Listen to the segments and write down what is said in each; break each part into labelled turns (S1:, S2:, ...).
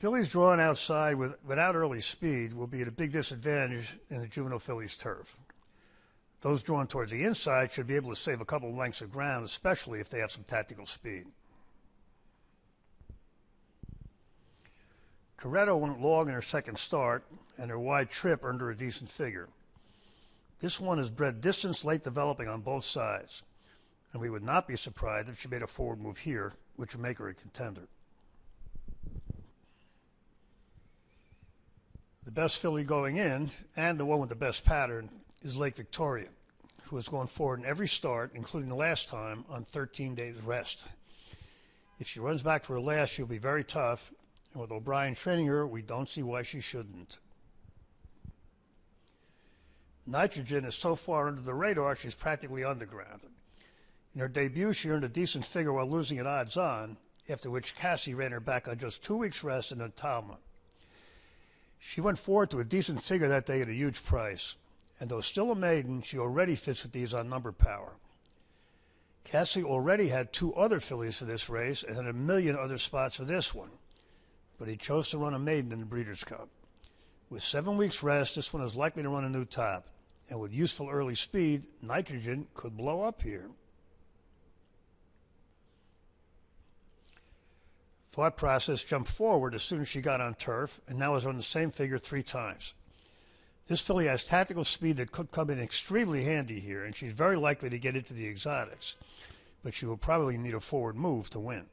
S1: Fillies drawn outside without early speed will be at a big disadvantage in the juvenile Fillies turf. Those drawn towards the inside should be able to save a couple of lengths of ground, especially if they have some tactical speed. Coretto went long in her second start, and her wide trip earned her a decent figure. This one has bred distance late developing on both sides, and we would not be surprised if she made a forward move here, which would make her a contender. The best filly going in, and the one with the best pattern, is Lake Victoria, who has gone forward in every start, including the last time, on 13 days rest. If she runs back to her last, she'll be very tough, and with O'Brien training her, we don't see why she shouldn't. Nitrogen is so far under the radar, she's practically underground. In her debut, she earned a decent figure while losing at odds-on, after which Cassie ran her back on just 2 weeks' rest in Talma. She went forward to a decent figure that day at a huge price, and though still a maiden, she already fits with these on number power. Cassie already had 2 other fillies for this race and had a million other spots for this one, but he chose to run a maiden in the Breeders' Cup. With 7 weeks' rest, this one is likely to run a new top, and with useful early speed, Nitrogen could blow up here. Thought process jumped forward as soon as she got on turf, and now has run the same figure 3 times. This filly has tactical speed that could come in extremely handy here, and she's very likely to get into the exotics, but she will probably need a forward move to win.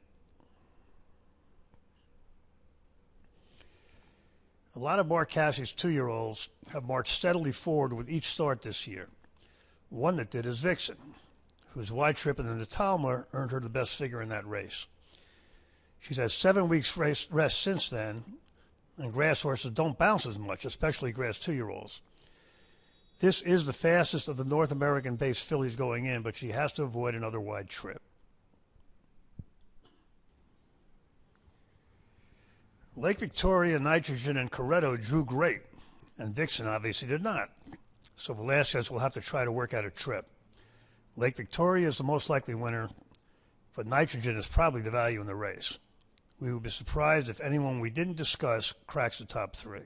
S1: A lot of Mark Cassie's 2-year-olds have marched steadily forward with each start this year. One that did is Vixen, whose wide trip in the Talma earned her the best figure in that race. She's had 7 weeks rest since then, and grass horses don't bounce as much, especially grass 2-year-olds. This is the fastest of the North American-based fillies going in, but she has to avoid another wide trip. Lake Victoria, Nitrogen, and Coretto drew great, and Vixen obviously did not. So Velasquez will have to try to work out a trip. Lake Victoria is the most likely winner, but Nitrogen is probably the value in the race. We would be surprised if anyone we didn't discuss cracks the top 3.